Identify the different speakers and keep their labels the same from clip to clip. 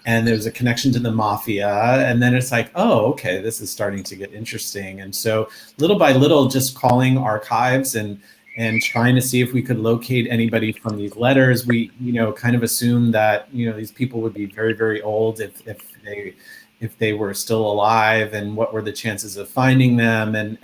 Speaker 1: and there's a connection to the mafia, and then it's like, oh, okay, this is starting to get interesting. And so little by little, just calling archives and trying to see if we could locate anybody from these letters. We, kind of assumed that, these people would be very, very old if they were still alive, and what were the chances of finding them.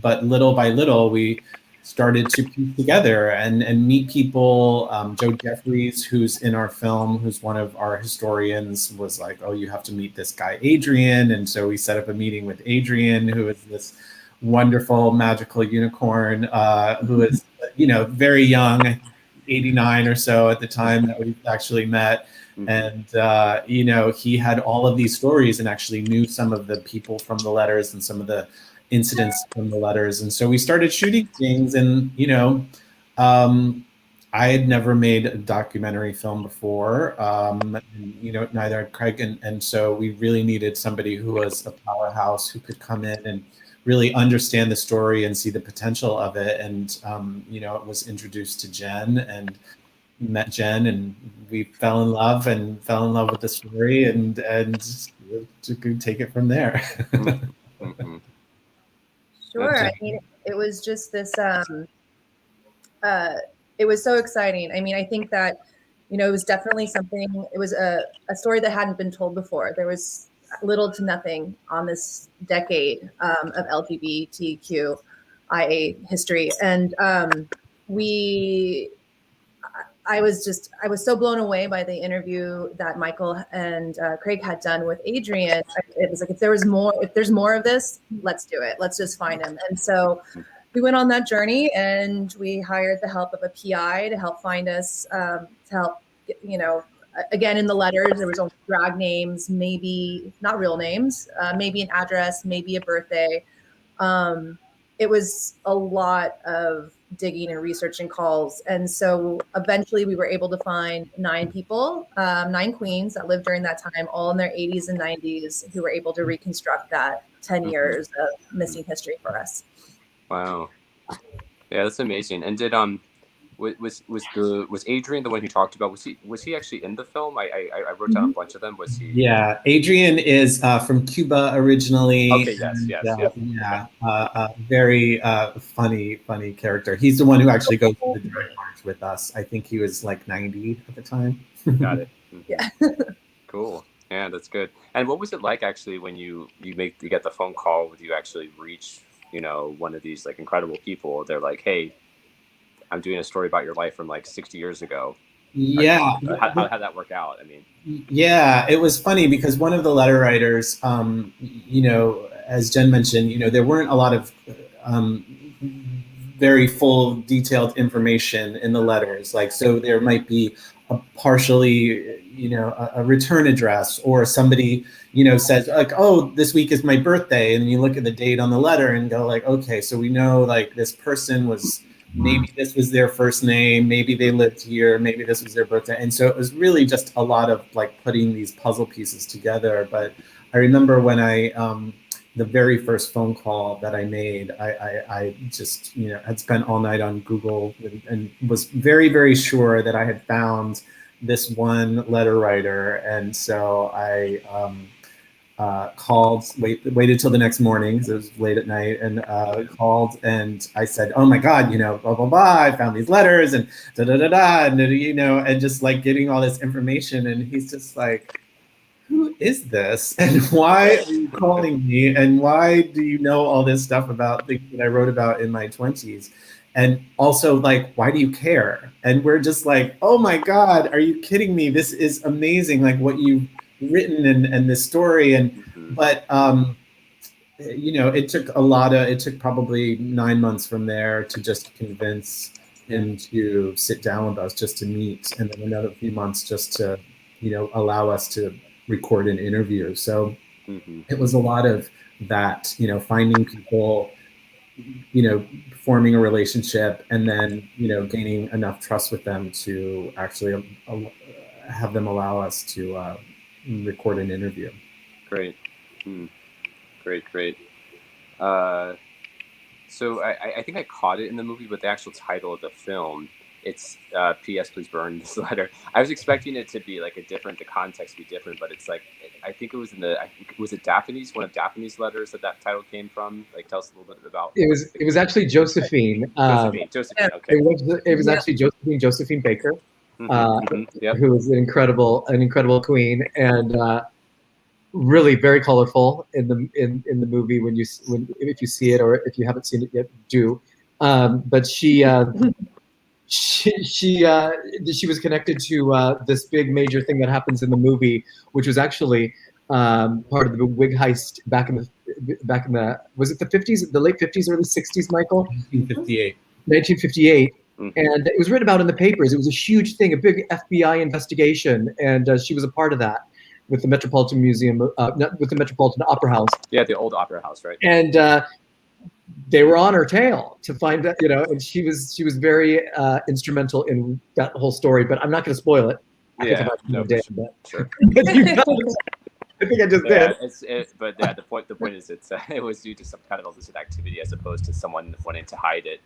Speaker 1: But little by little, we started to piece together and meet people. Joe Jeffries, who's in our film, who's one of our historians, was like, oh, you have to meet this guy, Adrian. And so we set up a meeting with Adrian, who is this wonderful, magical unicorn, who is, very young, 89 or so at the time that we actually met. And, he had all of these stories and actually knew some of the people from the letters and some of the incidents from the letters. And so we started shooting things, and, I had never made a documentary film before, neither had Craig. And so we really needed somebody who was a powerhouse, who could come in and really understand the story and see the potential of it. And, it was introduced to Jen, and met Jen, and we fell in love with the story, and to take it from there.
Speaker 2: Mm-hmm.
Speaker 3: Sure. I mean, it was just this, it was so exciting. I mean, I think that, it was definitely something, it was a story that hadn't been told before. There was little to nothing on this decade of LGBTQIA history. And I was so blown away by the interview that Michael and Craig had done with Adrian. It was like, if there's more of this, let's do it. Let's just find him. And so we went on that journey, and we hired the help of a PI to help find us, to help, again, in the letters, there was only drag names, maybe not real names, maybe an address, maybe a birthday. It was a lot of digging and research and calls. And so eventually we were able to find 9 people, 9 queens that lived during that time, all in their 80s and 90s, who were able to reconstruct that 10 years of missing history for us.
Speaker 2: Wow. Yeah, that's amazing. And did was Adrian the one who talked about, was he actually in the film? I wrote down a bunch of them. Was he?
Speaker 1: Yeah, Adrian is from Cuba originally.
Speaker 2: Okay, yes.
Speaker 1: Very funny character. He's the one who actually goes to the Direct March with us. I think he was like 90 at the time.
Speaker 2: Got it.
Speaker 3: Yeah.
Speaker 2: Cool. Yeah, that's good. And what was it like actually when you get the phone call? Would you actually reach, one of these like incredible people? They're like, hey, I'm doing a story about your life from like 60 years ago.
Speaker 1: Yeah.
Speaker 2: How did that work out? I mean,
Speaker 1: yeah, it was funny because one of the letter writers, as Jen mentioned, there weren't a lot of very full, detailed information in the letters. Like, so there might be a partially, a return address, or somebody, says like, oh, this week is my birthday. And you look at the date on the letter and go like, okay, so we know like this person was, maybe this was their first name, maybe they lived here, maybe this was their birthday. And so it was really just a lot of like putting these puzzle pieces together. But I remember when the very first phone call that I made, I just, had spent all night on Google and was very, very sure that I had found this one letter writer. And so I called, waited till the next morning because it was late at night, and called, and I said, oh my God, blah, blah, blah, I found these letters, and da, da, da, da, and, and just like getting all this information. And he's just like, who is this? And why are you calling me? And why do you know all this stuff about things that I wrote about in my 20s? And also, like, why do you care? And we're just like, oh my God, are you kidding me? This is amazing, like what you've written and this story. And but it took probably 9 months from there to just convince him to sit down with us, just to meet, and then another few months just to allow us to record an interview. So it was a lot of that, finding people, forming a relationship, and then gaining enough trust with them to actually have them allow us to record an interview.
Speaker 2: Great. Great. So I think I caught it in the movie, but the actual title of the film, it's P.S. Please burn this letter. I was expecting it to be like the context to be different, but it's like, I think it was was it Daphne's, one of Daphne's letters that title came from? Like, tell us a little bit about.
Speaker 4: It was actually Josephine.
Speaker 2: Josephine. Okay.
Speaker 4: It was actually Josephine Baker,
Speaker 2: Yep.
Speaker 4: who was an incredible queen, and really very colorful in the movie if you see it, or if you haven't seen it yet, do. But she was connected to this big major thing that happens in the movie, which was actually part of the wig heist back in the was it the 50s, the late 50s, early 60s, Michael?
Speaker 1: 1958.
Speaker 4: 1958. And it was written about in the papers. It was a huge thing, a big FBI investigation, and she was a part of that with the Metropolitan Museum, with the Metropolitan Opera House.
Speaker 2: Yeah, the old opera house, right?
Speaker 4: And they were on her tail to find that, and she was very instrumental in that whole story. But I'm not going to spoil it.
Speaker 2: Yeah,
Speaker 4: sure. But you got it. I think I just did.
Speaker 2: But yeah, the point is, it was due to some kind of illicit activity as opposed to someone wanting to hide it.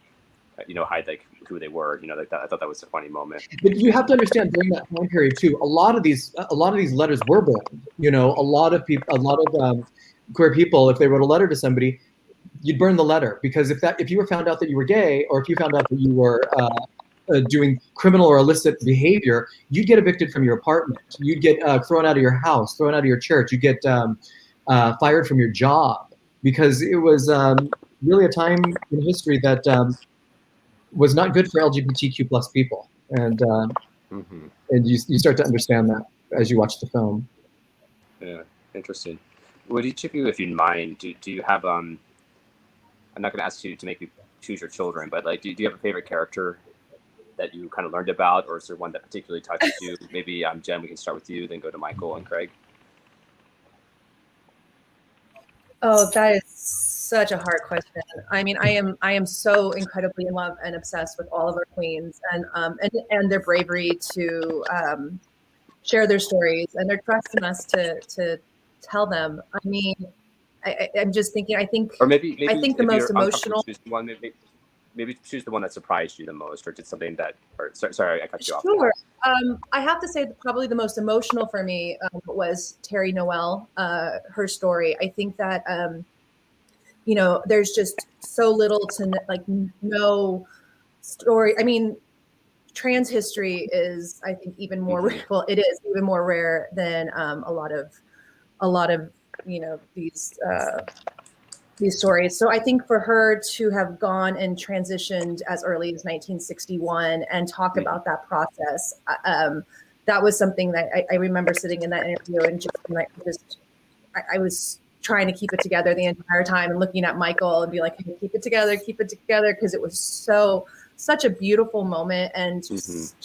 Speaker 2: Hide like who they were. Like that. I thought that was a funny moment.
Speaker 4: But you have to understand, during that time period too, a lot of these letters were burned. A lot of queer people, if they wrote a letter to somebody, you'd burn the letter, because if you were found out that you were gay, or if you found out that you were doing criminal or illicit behavior, you'd get evicted from your apartment. You'd get thrown out of your house, thrown out of your church. You'd get fired from your job, because it was really a time in history that was not good for LGBTQ plus people, and you start to understand that as you watch the film.
Speaker 2: Yeah, interesting. Would each of you, if you mind, do you have I'm not going to ask you to make you choose your children, but like, do you have a favorite character that you kind of learned about, or is there one that particularly touches you? Maybe Jen, we can start with you, then go to Michael and Craig.
Speaker 3: Oh, that is such a hard question. I mean, I am so incredibly in love and obsessed with all of our queens, and their bravery to share their stories and their trust in us to tell them. I mean, I'm just thinking. I think the most emotional
Speaker 2: one. Maybe choose the one that surprised you the most, or did something that. Or sorry, I cut you off.
Speaker 3: Sure. I have to say that probably the most emotional for me was Terry Noel, her story. I think that there's just so little to no story. I mean, trans history is, I think, even more well, it is even more rare than a lot of these stories. So I think for her to have gone and transitioned as early as 1961 and talk about that process, that was something that I remember sitting in that interview and I was trying to keep it together the entire time and looking at Michael and be like, hey, keep it together, because it was such a beautiful moment and just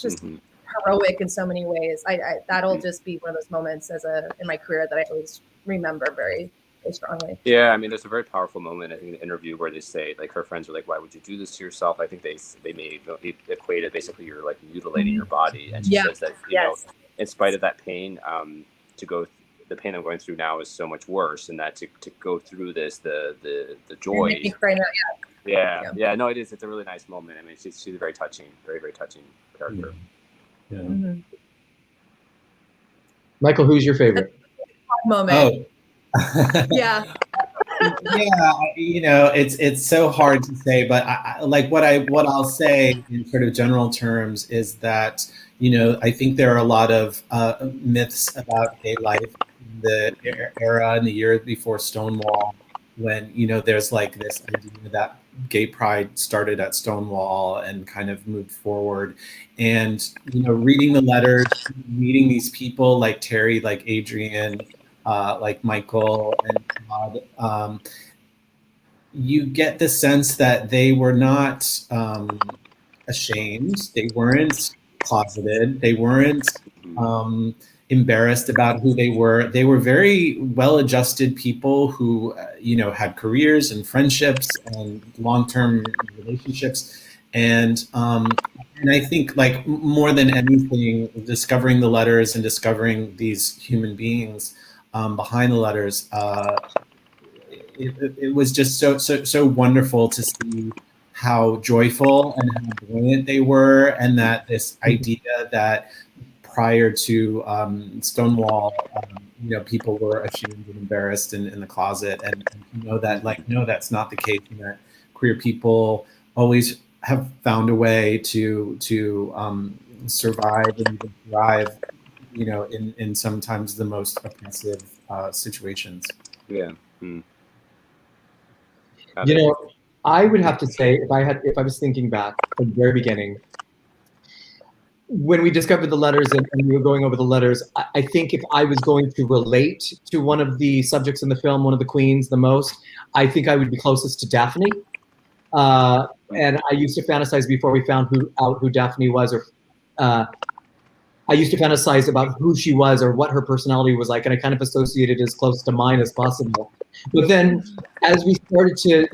Speaker 3: heroic in so many ways. That'll just be one of those moments in my career that I always remember very strongly.
Speaker 2: Yeah, I mean, there's a very powerful moment, I think, in the interview where they say, like, her friends are like, why would you do this to yourself? I think they may equate it, basically, you're like mutilating your body. And she says that, in spite of that pain, the pain I'm going through now is so much worse, and that to go through this, the joy. Yeah, no, it is. It's a really nice moment. I mean, she's a very touching, very, very touching character.
Speaker 1: Yeah.
Speaker 4: Michael, who's your favorite
Speaker 3: moment? Yeah.
Speaker 1: It's so hard to say, but what I'll say in sort of general terms is that, I think there are a lot of myths about gay life in the era, in the years before Stonewall, when, there's like this idea that gay pride started at Stonewall and kind of moved forward. And, reading the letters, meeting these people like Terry, like Adrian, like Michael and Todd, you get the sense that they were not ashamed. They weren't closeted. They weren't embarrassed about who they were. They were very well-adjusted people who, had careers and friendships and long-term relationships. And I think, like, more than anything, discovering the letters and discovering these human beings behind the letters, it was just so wonderful to see how joyful and how brilliant they were, and that this idea that prior to Stonewall, people were ashamed and embarrassed in the closet, and to know that, like, no, that's not the case, and that queer people always have found a way to survive and even thrive, in sometimes the most oppressive situations.
Speaker 2: Yeah.
Speaker 4: I would have to say, if I was thinking back from the very beginning, when we discovered the letters and we were going over the letters, I think if I was going to relate to one of the subjects in the film, one of the queens the most, I think I would be closest to Daphne. And I used to fantasize before we found out who Daphne was, or I used to fantasize about who she was or what her personality was like, and I kind of associated as close to mine as possible. But then, as we started to,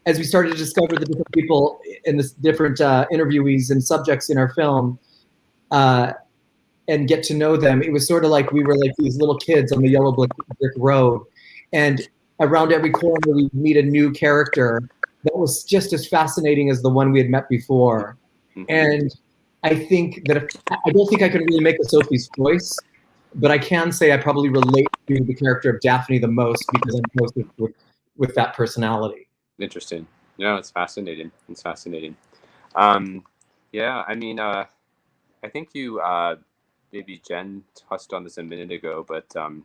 Speaker 4: discover the different people and the different interviewees and subjects in our film, and get to know them, it was sort of like we were like these little kids on the yellow brick road, and around every corner we meet a new character that was just as fascinating as the one we had met before. And I think that I don't think I can really make a Sophie's choice, but I can say I probably relate to the character of Daphne the most because I'm closest with that personality.
Speaker 2: Interesting. No, it's fascinating. It's fascinating. Yeah, I mean, I think you, maybe Jen touched on this a minute ago, but kind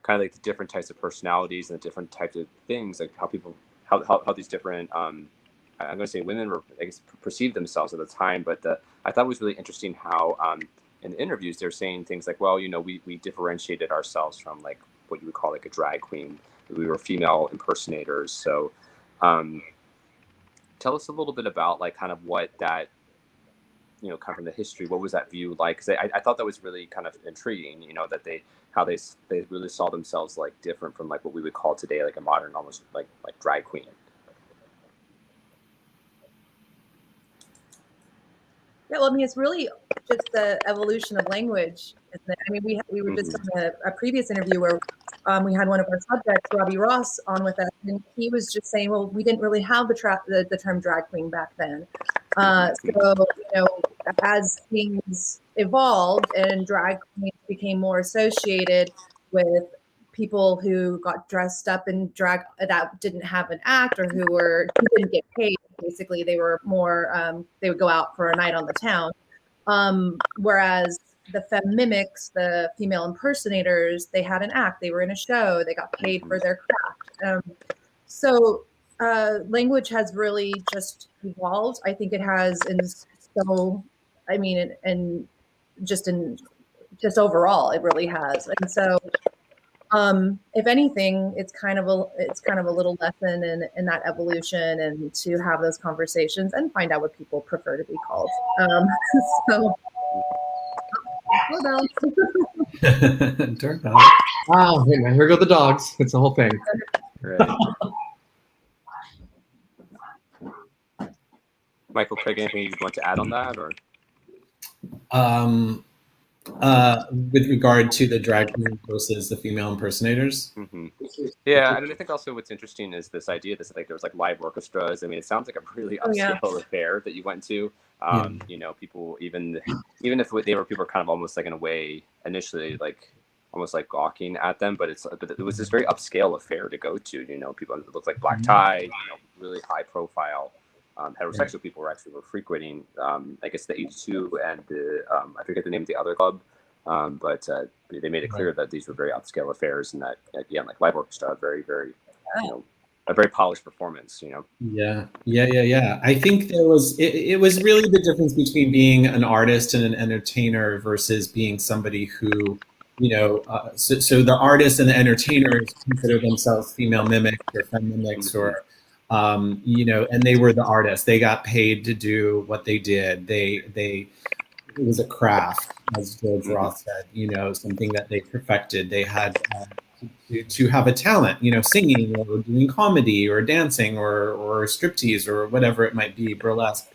Speaker 2: of like the different types of personalities and the different types of things, like how people, how these different, I'm going to say women were, I guess, perceived themselves at the time, but I thought it was really interesting how in the interviews they're saying things like, well, we differentiated ourselves from like what you would call like a drag queen. We were female impersonators. So tell us a little bit about like kind of what that, kind of from the history, what was that view like? Because I thought that was really kind of intriguing, that they really saw themselves like different from like what we would call today like a modern, almost like drag queen.
Speaker 3: Yeah, well, I mean, it's really just the evolution of language, isn't it? I mean, we were just on a previous interview where we had one of our subjects, Robbie Ross, on with us, and he was just saying, well, we didn't really have the term drag queen back then. So, as things evolved and drag queens became more associated with people who got dressed up in drag that didn't have an act or who didn't get paid. Basically, they were more, they would go out for a night on the town. Whereas the mimics, the female impersonators, they had an act, they were in a show, they got paid for their craft. So language has really just evolved. I think it has just overall, it really has. And so if anything, it's kind of a little lesson in that evolution, and to have those conversations and find out what people prefer to be called. So,
Speaker 1: Doorbell.
Speaker 4: Wow, here go the dogs. It's the whole thing.
Speaker 2: Right. Michael, Craig, anything you'd want to add on that, or?
Speaker 1: With regard to the drag queen versus the female impersonators.
Speaker 2: Yeah, and I think also what's interesting is this idea that like there was like live orchestras. I mean, it sounds like a really upscale affair that you went to. People even if people were kind of almost like in a way initially like almost like gawking at them, but it was this very upscale affair to go to. People that looked like black tie, really high profile. Heterosexual people were frequenting, I guess, the 82 and the I forget the name of the other club, but they made it clear that these were very upscale affairs, and that again, like live orchestra, very, very, a very polished performance.
Speaker 1: Yeah. I think it was really the difference between being an artist and an entertainer versus being somebody who, so the artists and the entertainers consider themselves female mimics or femme mimics or. And they were the artists. They got paid to do what they did. It was a craft, as George Ross said. Something that they perfected. They had to have a talent. Singing or doing comedy or dancing or striptease or whatever it might be, burlesque.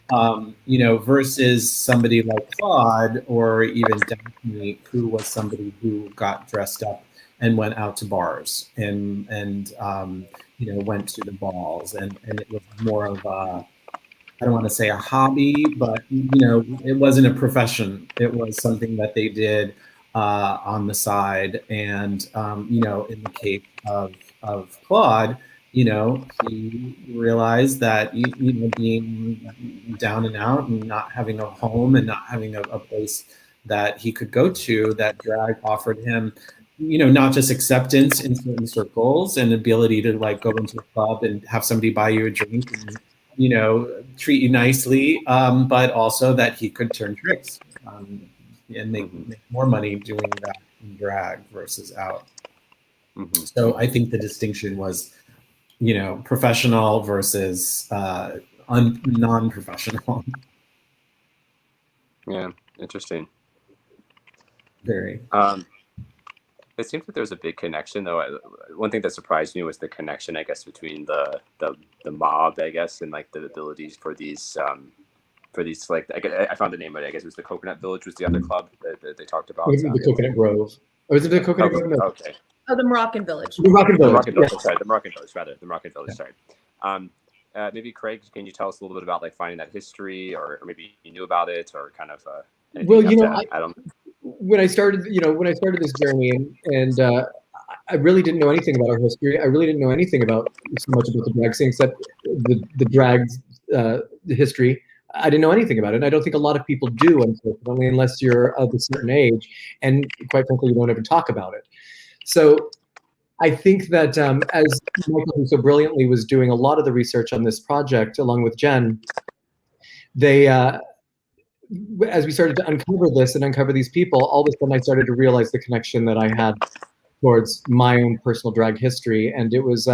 Speaker 1: Versus somebody like Claude or even Daphne, who was somebody who got dressed up and went out to bars and went to the balls, and it was more of a, I don't want to say a hobby, but it wasn't a profession. It was something that they did on the side. And in the case of Claude, he realized that being down and out and not having a home and not having a place that he could go to, that drag offered him, not just acceptance in certain circles and ability to like go into a club and have somebody buy you a drink and treat you nicely, but also that he could turn tricks and make more money doing that in drag versus out. So I think the distinction was, professional versus non-professional.
Speaker 2: Yeah, interesting.
Speaker 1: Very.
Speaker 2: It seems like there was a big connection, though. One thing that surprised me was the connection, I guess, between the mob, I guess, and like the abilities for these like I found the name of it. I guess it was the Coconut Village was the other club that they talked about.
Speaker 4: The Coconut Grove. Or is it the Coconut Grove? No.
Speaker 2: Okay.
Speaker 3: Oh, the Moroccan Village.
Speaker 4: The Moroccan Village.
Speaker 2: Sorry, the Moroccan Village, rather. The Moroccan Village, sorry. Maybe Craig, can you tell us a little bit about like finding that history, or maybe you knew about it, or kind of?
Speaker 4: Well, when I started this journey, and I really didn't know anything about our history. I really didn't know anything about so much about the drag scene except the drag history. I didn't know anything about it. And I don't think a lot of people do, unfortunately, unless you're of a certain age, and quite frankly, you don't ever talk about it. So I think that as Michael, who so brilliantly was doing a lot of the research on this project, along with Jen, they, as we started to uncover this and uncover these people, all of a sudden I started to realize the connection that I had towards my own personal drag history. And it was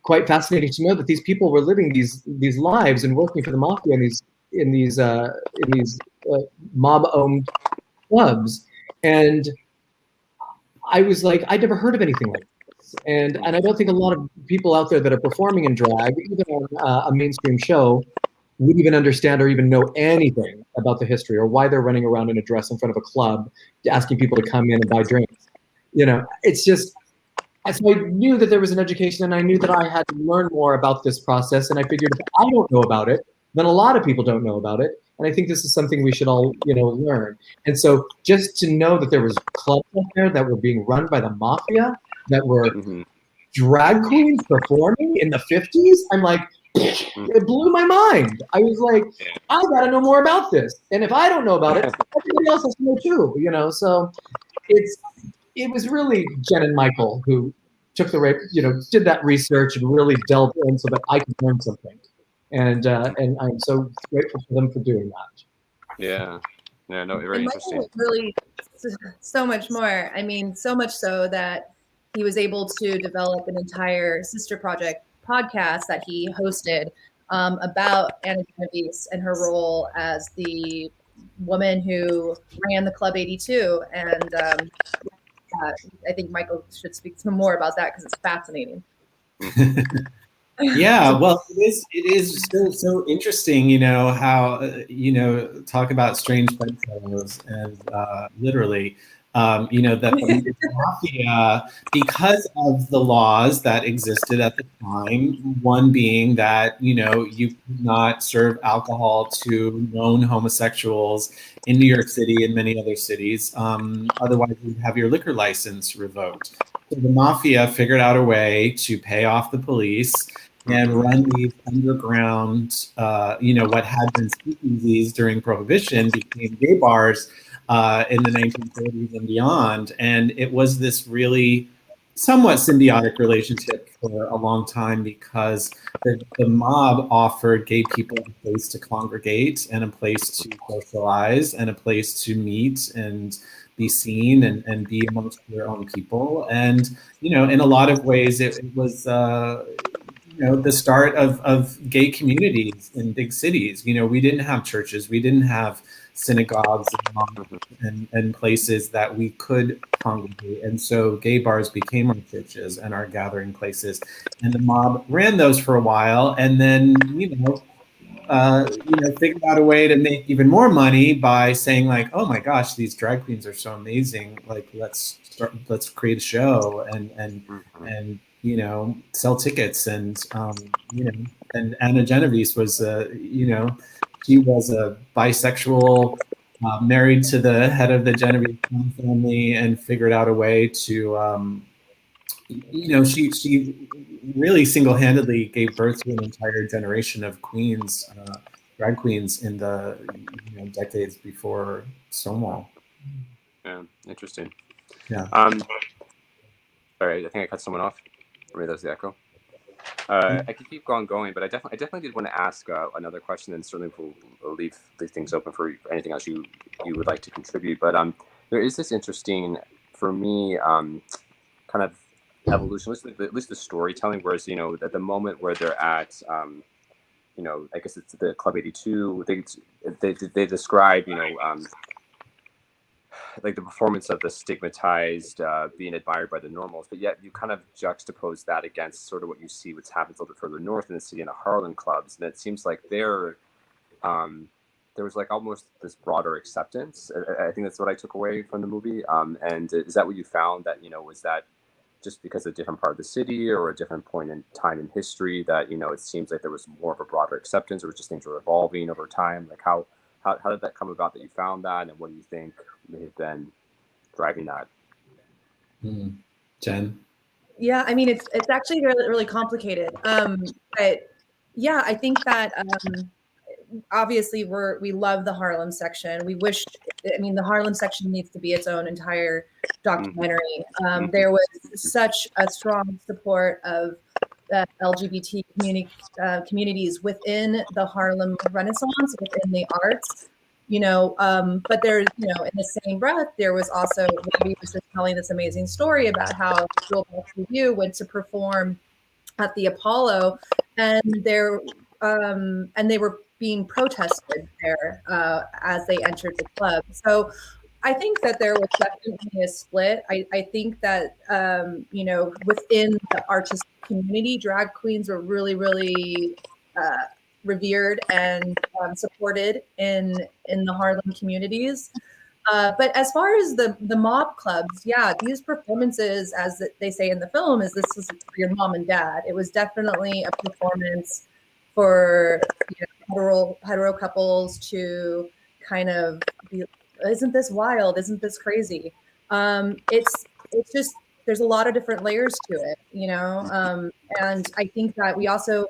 Speaker 4: quite fascinating to know that these people were living these lives and working for the mafia in these mob-owned clubs. And I was like, I'd never heard of anything like this. And I don't think a lot of people out there that are performing in drag, even on a mainstream show, would even understand or even know anything about the history or why they're running around in a dress in front of a club asking people to come in and buy drinks. It's just, so I knew that there was an education, and I knew that I had to learn more about this process. And I figured if I don't know about it, then a lot of people don't know about it. And I think this is something we should all, learn. And so just to know that there was clubs out there that were being run by the mafia, that were drag queens performing in the 50s, I'm like, it blew my mind. I was like, I gotta know more about this. And if I don't know about it, everybody else has to know too, So it was really Jen and Michael who took did that research and really delved in so that I could learn something. And I'm so grateful for them for doing that.
Speaker 2: Yeah, no, very interesting.
Speaker 3: Really, so much more. I mean, so much so that he was able to develop an entire sister project podcast that he hosted about Anna Genovese and her role as the woman who ran the Club 82. And I think Michael should speak some more about that because it's fascinating.
Speaker 1: Yeah, well, it is so interesting, how talk about strange bedfellows, and literally, that the mafia, because of the laws that existed at the time, one being that you could not serve alcohol to known homosexuals in New York City and many other cities, otherwise you'd have your liquor license revoked. So the mafia figured out a way to pay off the police and run these underground, what had been speakeasies during Prohibition became gay bars in the 1930s and beyond. And it was this really somewhat symbiotic relationship for a long time because the mob offered gay people a place to congregate and a place to socialize and a place to meet and be seen and be amongst their own people. And, in a lot of ways, it was the start of gay communities in big cities. We didn't have churches, we didn't have synagogues and places that we could congregate, and so gay bars became our churches and our gathering places. And the mob ran those for a while, and then figured out a way to make even more money by saying like, oh my gosh, these drag queens are so amazing. Like let's create a show and you know, sell tickets. And, you know, and Anna Genovese was, you know, she was a bisexual, married to the head of the Genovese crime family, and figured out a way to, you know, she really single-handedly gave birth to an entire generation of queens, drag queens in the, you know, decades before Stonewall.
Speaker 2: Yeah, interesting.
Speaker 1: Yeah.
Speaker 2: Sorry, I think I cut someone off. Maybe that was the echo. I could keep on going, but I definitely did want to ask another question, and certainly we'll leave things open for anything else you would like to contribute. But there is this interesting, for me, kind of evolution, at least the storytelling. Whereas, you know, at the moment where they're at, you know, I guess it's the Club 82. They describe, you know, like the performance of the stigmatized being admired by the normals, but yet you kind of juxtapose that against sort of what you see what's happened a little bit further north in the city in the Harlem clubs, and it seems like there was like almost this broader acceptance. I think that's what I took away from the movie. And is that what you found, that, you know, was that just because of a different part of the city or a different point in time in history that, you know, it seems like there was more of a broader acceptance, or just things were evolving over time? Like how did that come about that you found that, and what do you think may have been driving that?
Speaker 1: Jen?
Speaker 3: Yeah, I mean, it's actually really, really complicated. But yeah, I think that obviously we love the Harlem section. We wish, I mean, the Harlem section needs to be its own entire documentary. There was such a strong support of LGBT communities within the Harlem Renaissance, within the arts, you know, but there's, you know, in the same breath, there was also, Webby was just telling this amazing story about how Jewel Review went to perform at the Apollo, and they were being protested there as they entered the club. So I think that there was definitely a split. I think that, you know, within the artistic community, drag queens were really, really revered and supported in the Harlem communities. But as far as the mob clubs, yeah, these performances, as they say in the film, this was for your mom and dad. It was definitely a performance for, you know, hetero couples to kind of be, isn't this wild? Isn't this crazy? It's just, there's a lot of different layers to it, you know? And I think that we also,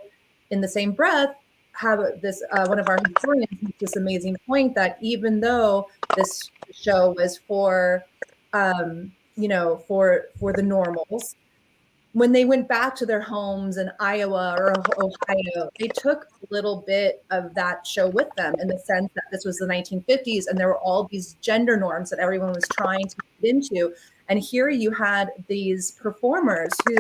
Speaker 3: in the same breath, have this, one of our historians makes this amazing point that even though this show was for, you know, for the normals, when they went back to their homes in Iowa or Ohio, they took a little bit of that show with them, in the sense that this was the 1950s and there were all these gender norms that everyone was trying to get into. And here you had these performers who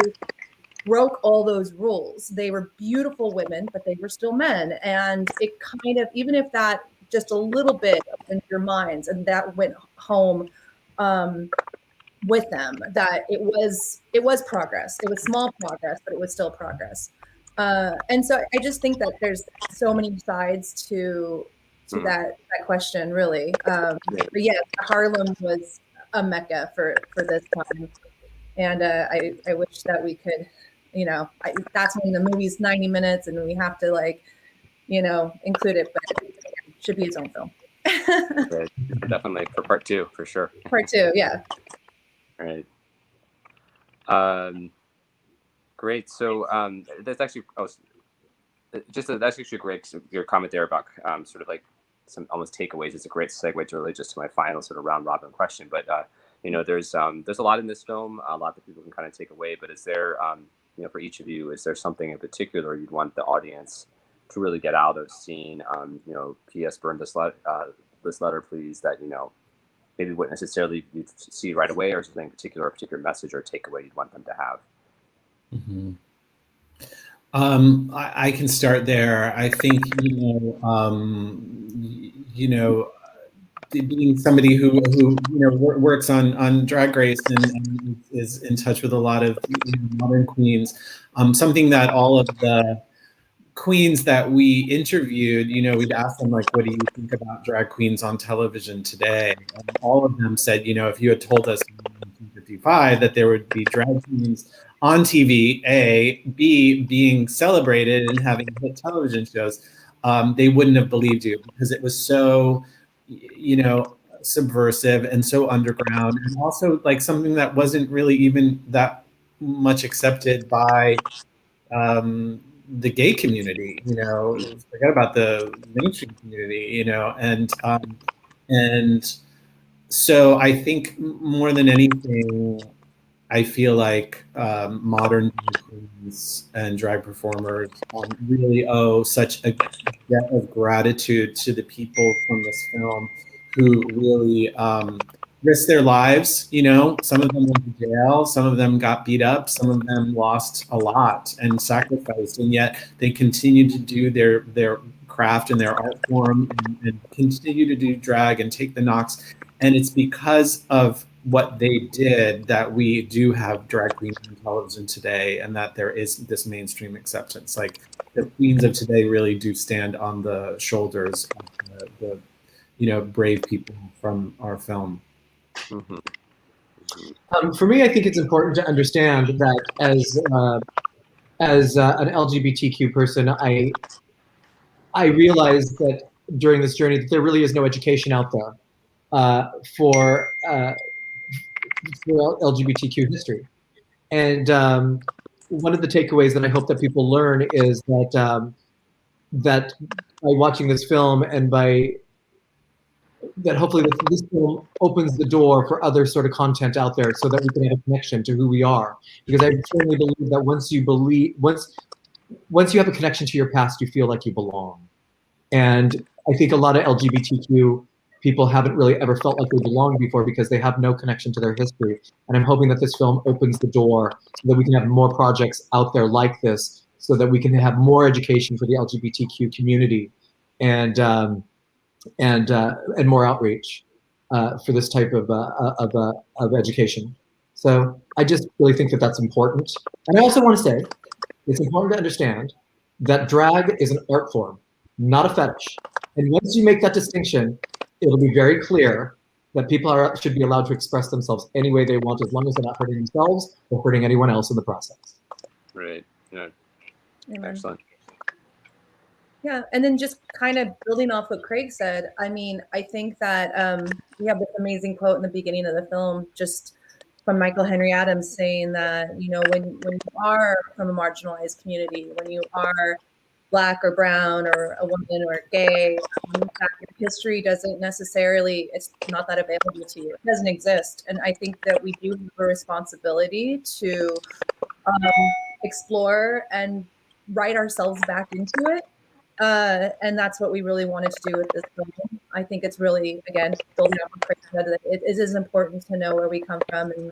Speaker 3: broke all those rules. They were beautiful women, but they were still men. And it kind of, even if that just a little bit opened your minds and that went home, with them, that it was progress. It was small progress, but it was still progress. And so I just think that there's so many sides to that question, really. But yeah, Harlem was a mecca for this time, and I wish that we could, you know, that's when the movie's 90 minutes and we have to, like, you know, include it, but it should be its own film.
Speaker 2: Definitely for part 2, for sure.
Speaker 3: Part 2, yeah.
Speaker 2: Right. Great. So that's actually that's actually great. Your comment there about sort of like some almost takeaways is a great segue to really just to my final sort of round robin question. But you know, there's a lot in this film, a lot that people can kind of take away. But is there, you know, for each of you, is there something in particular you'd want the audience to really get out of seeing? You know, P.S. burn this letter, please. That, you know, maybe wouldn't necessarily you see right away, or something in particular, a particular message or takeaway you'd want them to have?
Speaker 1: I can start there. I think, you know, being somebody who you know works on Drag Race and is in touch with a lot of, you know, modern queens, something that all of the queens that we interviewed, you know, we'd ask them, like, what do you think about drag queens on television today? And all of them said, you know, if you had told us 1955 that there would be drag queens on TV, A, B, being celebrated and having hit television shows, they wouldn't have believed you because it was so, subversive and so underground, and also like something that wasn't really even that much accepted by the gay community. Forget about the mainstream community. And so I think more than anything, I feel like modern queens and drag performers really owe such a debt of gratitude to the people from this film who really risked their lives. Some of them went to jail, some of them got beat up, some of them lost a lot and sacrificed, and yet they continue to do their craft and their art form and continue to do drag and take the knocks. And it's because of what they did that we do have drag queens on television today, and that there is this mainstream acceptance. Like the queens of today really do stand on the shoulders of the brave people from our film.
Speaker 4: For me, I think it's important to understand that as an LGBTQ person, I realized that during this journey that there really is no education out there for LGBTQ history. And one of the takeaways that I hope that people learn is that that by watching this film and that hopefully this film opens the door for other sort of content out there so that we can have a connection to who we are. Because I firmly believe that once you have a connection to your past, you feel like you belong. And I think a lot of LGBTQ people haven't really ever felt like they belonged before because they have no connection to their history. And I'm hoping that this film opens the door so that we can have more projects out there like this, so that we can have more education for the LGBTQ community and more outreach for this type of education. So I just really think that that's important. And I also want to say it's important to understand that drag is an art form, not a fetish. And once you make that distinction, it'll be very clear that people should be allowed to express themselves any way they want, as long as they're not hurting themselves or hurting anyone else in the process.
Speaker 2: Right. Yeah.
Speaker 3: Amen.
Speaker 2: Excellent.
Speaker 3: Yeah, and then just kind of building off what Craig said, I mean, I think that we have this amazing quote in the beginning of the film, just from Michael Henry Adams, saying that, when you are from a marginalized community, when you are Black or brown or a woman or gay, that history doesn't necessarily, it's not that available to you. It doesn't exist. And I think that we do have a responsibility to explore and write ourselves back into it. And that's what we really wanted to do with this film. I think it's really, again, building up on Craig said, that it is important to know where we come from and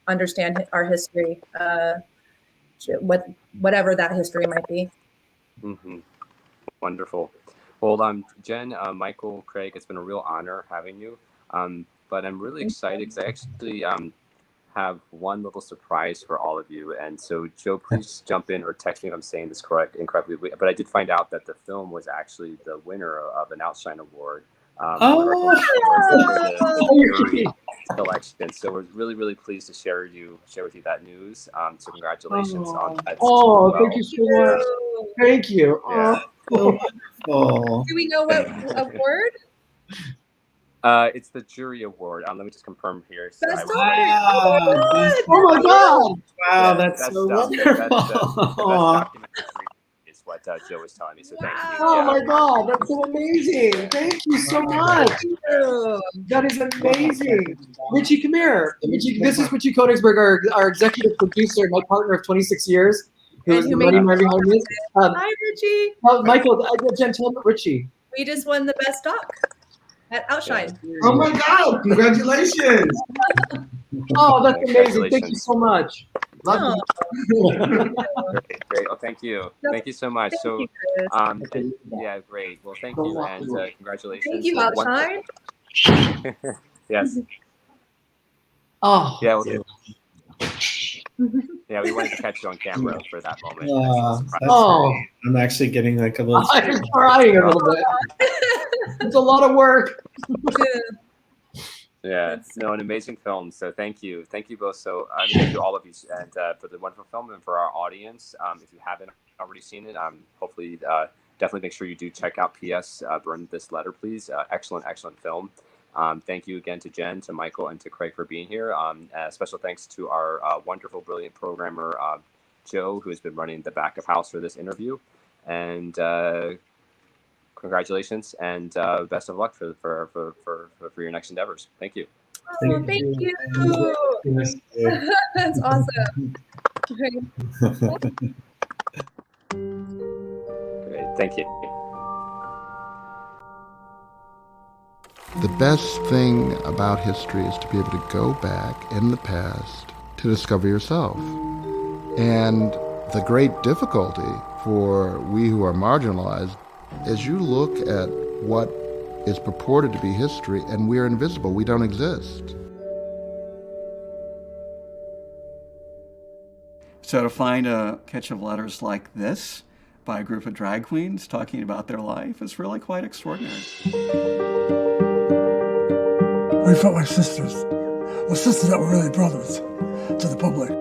Speaker 3: understand our history, whatever that history might be.
Speaker 2: Mm-hmm. Wonderful. Well, Jen, Michael, Craig, it's been a real honor having you. But I'm really excited because I actually have one little surprise for all of you. And so, Joe, please jump in or text me if I'm saying this incorrectly. But I did find out that the film was actually the winner of an OUTshine Award. For the jury selection. So we're really, really pleased to share with you that news. So congratulations on that.
Speaker 4: Oh, thank you so much. Thank you.
Speaker 2: Yeah.
Speaker 1: So wonderful.
Speaker 3: Do we know what award?
Speaker 2: It's the jury award. Let me just confirm here. So
Speaker 3: Best
Speaker 1: Wow.
Speaker 4: Oh my God.
Speaker 1: Wow, that's so wonderful.
Speaker 2: The best documentary is what Joe was telling me. So thank you.
Speaker 4: Oh my God, that's so amazing. Thank you so much. That is amazing. Richie, come here. Richie, this is Richie Koenigsberg, our executive producer, my partner of 26 years. Who made behind this.
Speaker 3: Hi, Richie.
Speaker 4: Michael, Jen, tell him Richie.
Speaker 3: We just won the best doc at OUTshine.
Speaker 5: Oh my God, congratulations.
Speaker 4: Oh, that's amazing. Thank you so much.
Speaker 3: Oh.
Speaker 2: Great. Oh, thank you. Thank you so much.
Speaker 3: Thank
Speaker 2: And, yeah, great. Well, thank you and congratulations.
Speaker 3: Thank you, OUTshine.
Speaker 2: Yes.
Speaker 4: Oh.
Speaker 2: Yeah. Yeah, we wanted to catch you on camera for that moment.
Speaker 1: I'm actually getting like a little.
Speaker 4: I'm crying a little bit. It's a lot of work.
Speaker 2: Yeah, no, an amazing film. So thank you both. So thank you all of you, and for the wonderful film, and for our audience. If you haven't already seen it, hopefully definitely make sure you do check out P.S. Burn This Letter, please. Excellent film. Thank you again to Jen, to Michael, and to Craig for being here. Special thanks to our wonderful, brilliant programmer Joe, who has been running the back of house for this interview, and. Congratulations and best of luck for your next endeavors. Thank you.
Speaker 3: Oh, thank you. That's awesome.
Speaker 2: Great. Thank you.
Speaker 6: The best thing about history is to be able to go back in the past to discover yourself. And the great difficulty for we who are marginalized is you look at what is purported to be history and we're invisible, we don't exist.
Speaker 7: So to find a catch of letters like this by a group of drag queens talking about their life is really quite extraordinary.
Speaker 8: We felt like sisters. Well, sisters that were really brothers to the public.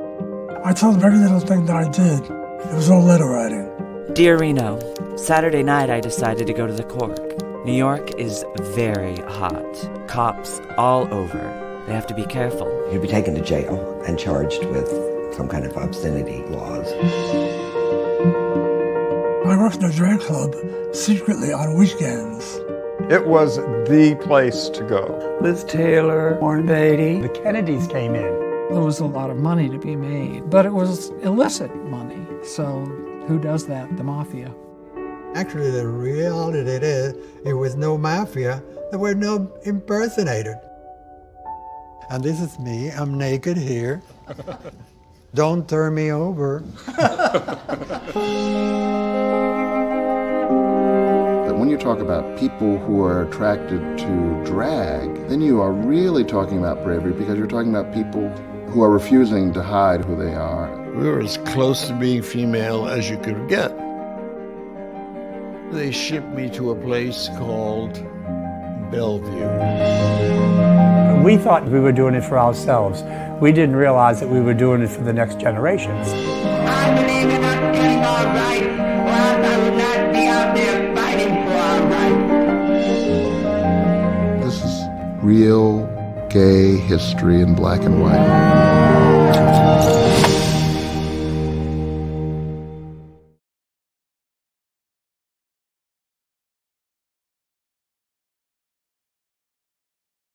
Speaker 8: I told them every little thing that I did. It was all letter writing.
Speaker 9: Dear Reno, Saturday night I decided to go to the Cork. New York is very hot. Cops all over. They have to be careful.
Speaker 10: You'd be taken to jail and charged with some kind of obscenity laws.
Speaker 8: I worked in a drag club secretly on weekends.
Speaker 11: It was the place to go.
Speaker 12: Liz Taylor, Warren Beatty, the Kennedys came in. There was a lot of money to be made, but it was illicit money. So who does that? The mafia.
Speaker 13: Actually, the reality is, it was no mafia. There were no impersonators. And this is me. I'm naked here. Don't turn me over.
Speaker 6: But when you talk about people who are attracted to drag, then you are really talking about bravery, because you're talking about people who are refusing to hide who they are.
Speaker 14: We were as close to being female as you could get. They shipped me to a place called Bellevue.
Speaker 12: We thought we were doing it for ourselves. We didn't realize that we were doing it for the next generations.
Speaker 15: I believe in us getting our rights, or else I would not be out there fighting for our rights.
Speaker 6: This is real gay history in black and white.